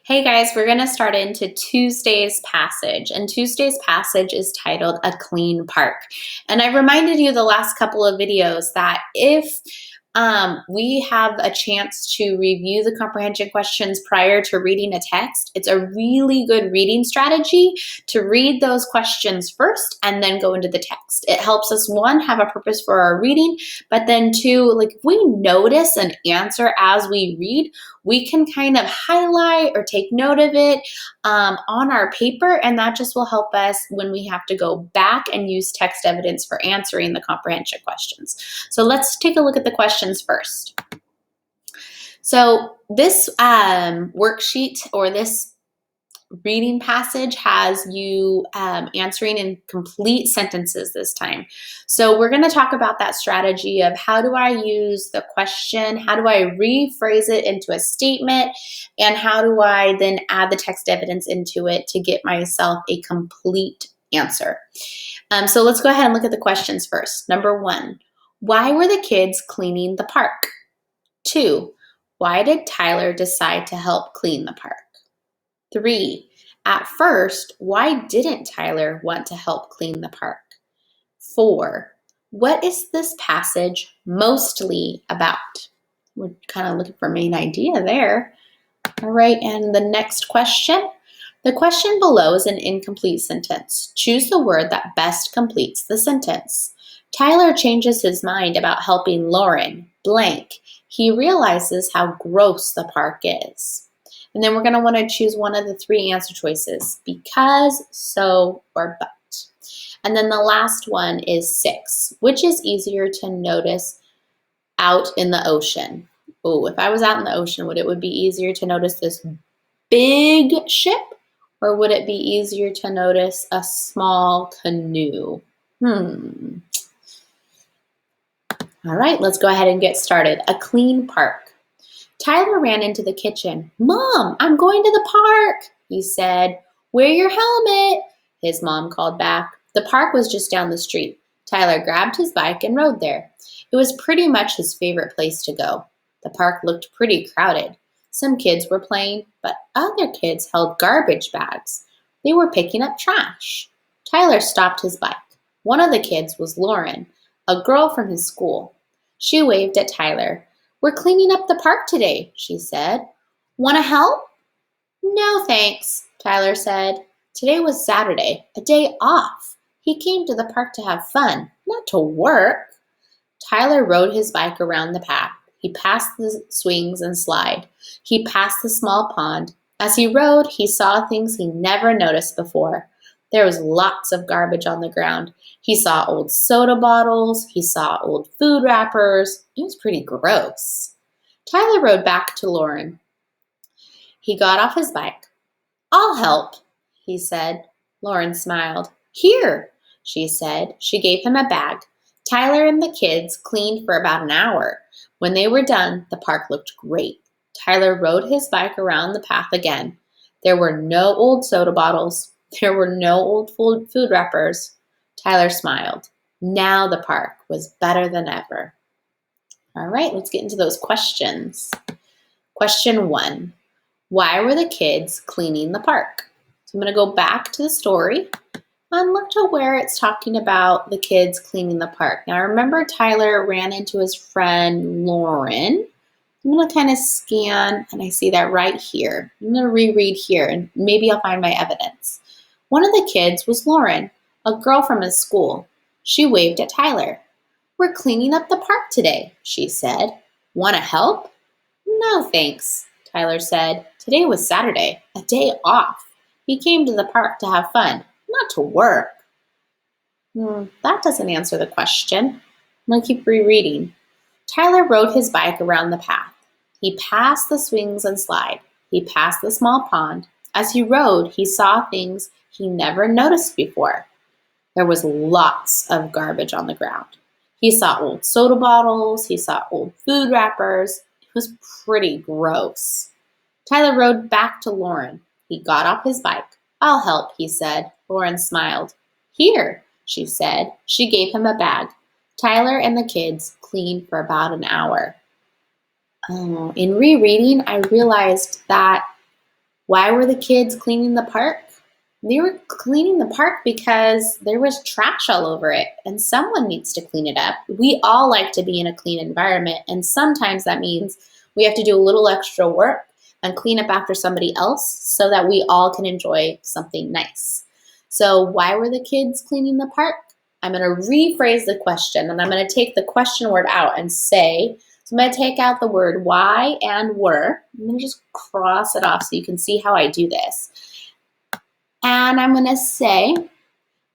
Hey guys, we're going to start into Tuesday's passage, and Tuesday's passage is titled A Clean Park. And I reminded you the last couple of videos that if we have a chance to review the comprehension questions prior to reading a text, it's a really good reading strategy to read those questions first and then go into the text. It helps us, one, have a purpose for our reading, but then two, if we notice an answer as we read, we can kind of highlight or take note of it on our paper, and that just will help us when we have to go back and use text evidence for answering the comprehension questions. So let's take a look at the questions first. So this worksheet or this reading passage has you answering in complete sentences this time. So we're going to talk about that strategy of how do I use the question, how do I rephrase it into a statement, and how do I then add the text evidence into it to get myself a complete answer. So let's go ahead and look at the questions first. Number 1, why were the kids cleaning the park? 2, why did Tyler decide to help clean the park? 3, at first, why didn't Tyler want to help clean the park? 4, what is this passage mostly about? We're kind of looking for main idea there. All right, and the next question. The question below is an incomplete sentence. Choose the word that best completes the sentence. Tyler changes his mind about helping Lauren, blank. He realizes how gross the park is. And then we're going to want to choose one of the 3 answer choices, because, so, or but. And then the last one is 6. Which is easier to notice out in the ocean? Oh, if I was out in the ocean, would it be easier to notice this big ship, or would it be easier to notice a small canoe? All right, let's go ahead and get started. A clean park. Tyler ran into the kitchen. Mom, I'm going to the park, he said. Wear your helmet, his mom called back. The park was just down the street. Tyler grabbed his bike and rode there. It was pretty much his favorite place to go. The park looked pretty crowded. Some kids were playing, but other kids held garbage bags. They were picking up trash. Tyler stopped his bike. One of the kids was Lauren, a girl from his school. She waved at Tyler. We're cleaning up the park today, she said. Want to help? No, thanks, Tyler said. Today was Saturday, a day off. He came to the park to have fun, not to work. Tyler rode his bike around the path. He passed the swings and slide. He passed the small pond. As he rode, he saw things he never noticed before. There was lots of garbage on the ground. He saw old soda bottles. He saw old food wrappers. It was pretty gross. Tyler rode back to Lauren. He got off his bike. I'll help, he said. Lauren smiled. Here, she said. She gave him a bag. Tyler and the kids cleaned for about an hour. When they were done, the park looked great. Tyler rode his bike around the path again. There were no old soda bottles. There were no old food wrappers. Tyler smiled. Now the park was better than ever. All right, let's get into those questions. Question 1. Why were the kids cleaning the park? So I'm going to go back to the story and look to where it's talking about the kids cleaning the park. Now remember, Tyler ran into his friend Lauren. I'm going to kind of scan, and I see that right here. I'm going to reread here, and maybe I'll find my evidence. One of the kids was Lauren, a girl from his school. She waved at Tyler. We're cleaning up the park today, she said. Want to help? No, thanks, Tyler said. Today was Saturday, a day off. He came to the park to have fun, not to work. That doesn't answer the question. I'm going to keep rereading. Tyler rode his bike around the path. He passed the swings and slide. He passed the small pond. As he rode, he saw things he never noticed before. There was lots of garbage on the ground. He saw old soda bottles. He saw old food wrappers. It was pretty gross. Tyler rode back to Lauren. He got off his bike. I'll help, he said. Lauren smiled. Here, she said. She gave him a bag. Tyler and the kids cleaned for about an hour. In rereading, I realized that Why were the kids cleaning the park? They were cleaning the park because there was trash all over it and someone needs to clean it up. We all like to be in a clean environment, and sometimes that means we have to do a little extra work and clean up after somebody else so that we all can enjoy something nice. So, why were the kids cleaning the park? I'm going to rephrase the question and I'm going to take the question word out and say, so I'm going to take out the word why and were. I'm going to just cross it off so you can see how I do this. And I'm going to say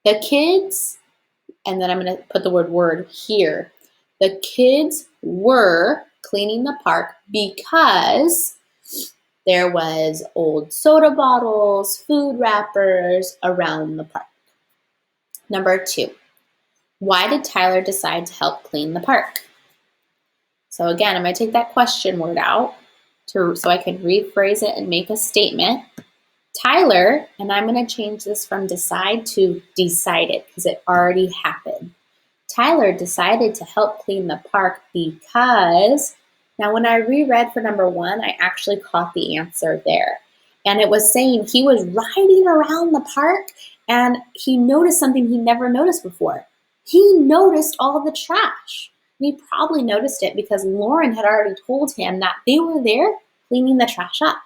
the kids, and then I'm going to put the word here. The kids were cleaning the park because there was old soda bottles, food wrappers around the park. Number 2, why did Tyler decide to help clean the park? So again, I'm going to take that question word out so I can rephrase it and make a statement. Tyler, and I'm going to change this from decide to decided because it already happened. Tyler decided to help clean the park because, now when I reread for number 1, I actually caught the answer there. And it was saying he was riding around the park and he noticed something he never noticed before. He noticed all the trash. And he probably noticed it because Lauren had already told him that they were there cleaning the trash up.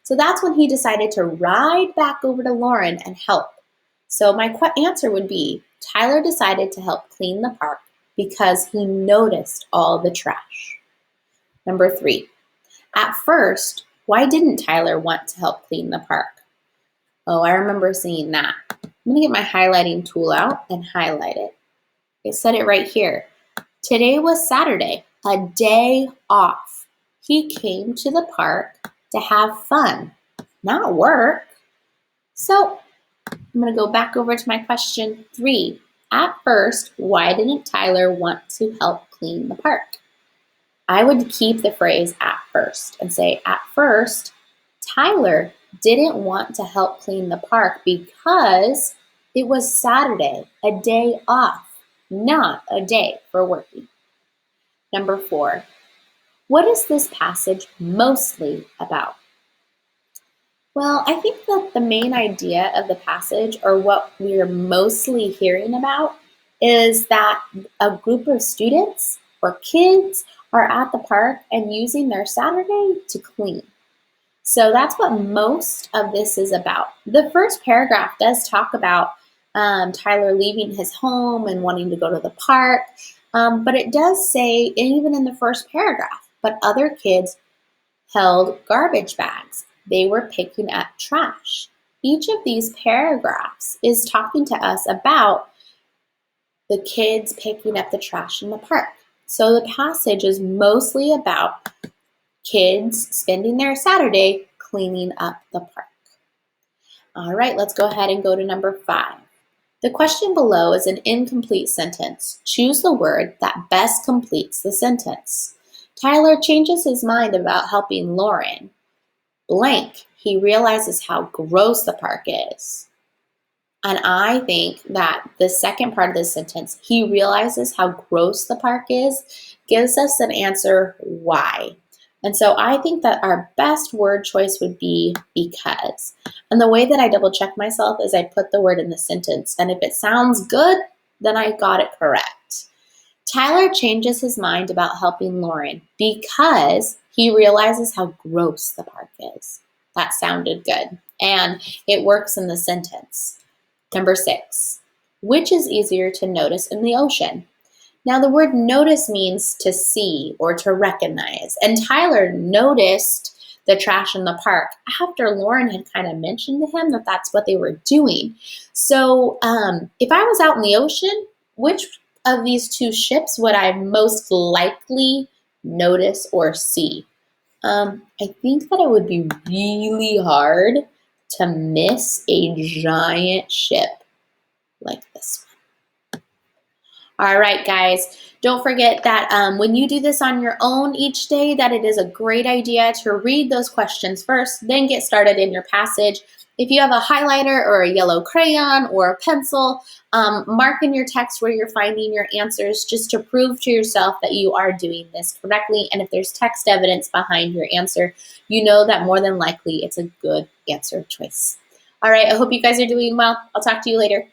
So that's when he decided to ride back over to Lauren and help. So my answer would be, Tyler decided to help clean the park because he noticed all the trash. Number 3, at first, why didn't Tyler want to help clean the park? Oh, I remember seeing that. I'm going to get my highlighting tool out and highlight it. It said it right here. Today was Saturday, a day off. He came to the park to have fun, not work. So I'm going to go back over to my question 3. At first, why didn't Tyler want to help clean the park? I would keep the phrase at first and say, at first, Tyler didn't want to help clean the park because it was Saturday, a day off, not a day for working. Number 4, what is this passage mostly about? Well, I think that the main idea of the passage, or what we're mostly hearing about, is that a group of students or kids are at the park and using their Saturday to clean. So that's what most of this is about. The first paragraph does talk about Tyler leaving his home and wanting to go to the park, but it does say, even in the first paragraph, but other kids held garbage bags. They were picking up trash. Each of these paragraphs is talking to us about the kids picking up the trash in the park. So the passage is mostly about kids spending their Saturday cleaning up the park. All right, let's go ahead and go to number 5. The question below is an incomplete sentence. Choose the word that best completes the sentence. Tyler changes his mind about helping Lauren. Blank, he realizes how gross the park is. And I think that the second part of this sentence, he realizes how gross the park is, gives us an answer why. And so I think that our best word choice would be because. And the way that I double check myself is I put the word in the sentence. And if it sounds good, then I got it correct. Tyler changes his mind about helping Lauren because he realizes how gross the park is. That sounded good. And it works in the sentence. Number 6, which is easier to notice in the ocean? Now, the word notice means to see or to recognize. And Tyler noticed the trash in the park after Lauren had kind of mentioned to him that that's what they were doing. So if I was out in the ocean, which of these 2 ships would I most likely notice or see? I think that it would be really hard to miss a giant ship like this one. All right, guys. Don't forget that when you do this on your own each day, that it is a great idea to read those questions first, then get started in your passage. If you have a highlighter or a yellow crayon or a pencil, mark in your text where you're finding your answers just to prove to yourself that you are doing this correctly. And if there's text evidence behind your answer, you know that more than likely it's a good answer choice. All right, I hope you guys are doing well. I'll talk to you later.